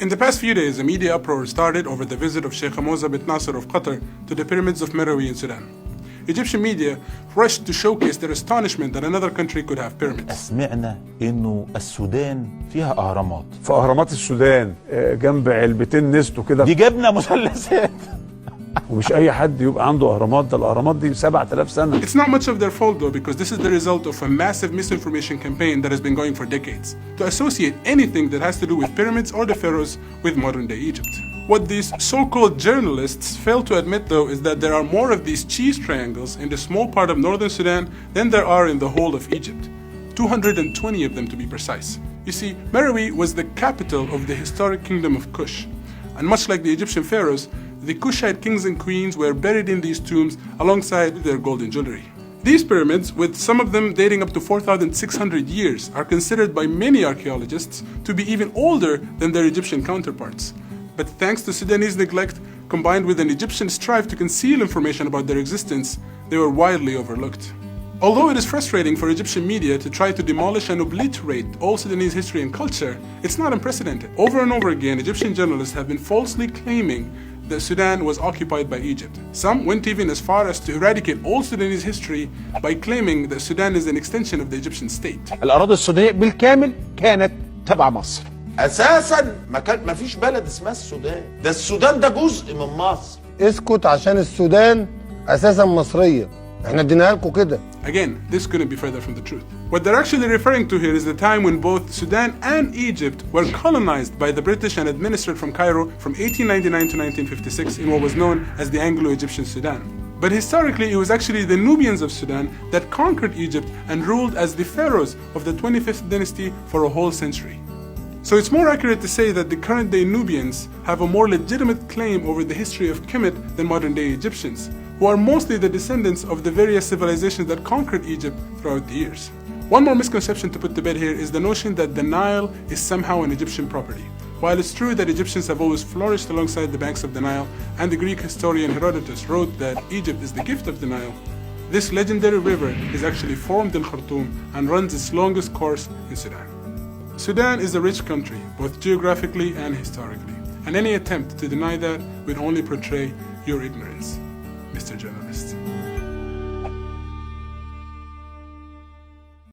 In the past few days, a media uproar started over the visit of Sheikh Moza bint Nasser of Qatar to the pyramids of Meroe in Sudan. Egyptian media rushed to showcase their astonishment that another country could have pyramids. سمعنا إنه السودان فيها أهرامات. في أهرامات السودان جنب علبتين نستو كده. دي جبنا مثلثات. ومش أي حد يبقى عنده أهرامات، ده الأهرامات دي 7000 سنة. It's not much of their fault though, because this is the result of a massive misinformation campaign that has been going for decades to associate anything that has to do with pyramids or the pharaohs with modern-day Egypt. What these so-called journalists fail to admit though is that there are more of these cheese triangles in the small part of northern Sudan than there are in the whole of Egypt. 220 of them to be precise. You see, Meroe was the capital of the historic kingdom of Kush. And much like the Egyptian pharaohs, the Kushite kings and queens were buried in these tombs alongside their golden jewelry. These pyramids, with some of them dating up to 4,600 years, are considered by many archaeologists to be even older than their Egyptian counterparts. But thanks to Sudanese neglect, combined with an Egyptian strive to conceal information about their existence, they were widely overlooked. Although it is frustrating for Egyptian media to try to demolish and obliterate all Sudanese history and culture, it's not unprecedented. Over and over again, Egyptian journalists have been falsely claiming that Sudan was occupied by Egypt. Some went even as far as to eradicate all Sudanese history by claiming that Sudan is an extension of the Egyptian state. الأراضي السودانية بالكامل كانت تبع مصر. أساساً ما فيش بلد اسمها السودان، ده السودان ده جزء من مصر. اسكت عشان السودان أساساً مصرية. احنا اديناها لكم كده. Again, this couldn't be further from the truth. What they're actually referring to here is the time when both Sudan and Egypt were colonized by the British and administered from Cairo from 1899 to 1956 in what was known as the Anglo-Egyptian Sudan. But historically, it was actually the Nubians of Sudan that conquered Egypt and ruled as the pharaohs of the 25th dynasty for a whole century. So it's more accurate to say that the current-day Nubians have a more legitimate claim over the history of Kemet than modern-day Egyptians, who are mostly the descendants of the various civilizations that conquered Egypt throughout the years. One more misconception to put to bed here is the notion that the Nile is somehow an Egyptian property. While it's true that Egyptians have always flourished alongside the banks of the Nile, and the Greek historian Herodotus wrote that Egypt is the gift of the Nile, this legendary river is actually formed in Khartoum and runs its longest course in Sudan. Sudan is a rich country, both geographically and historically, and any attempt to deny that would only portray your ignorance, Mr. Journalist.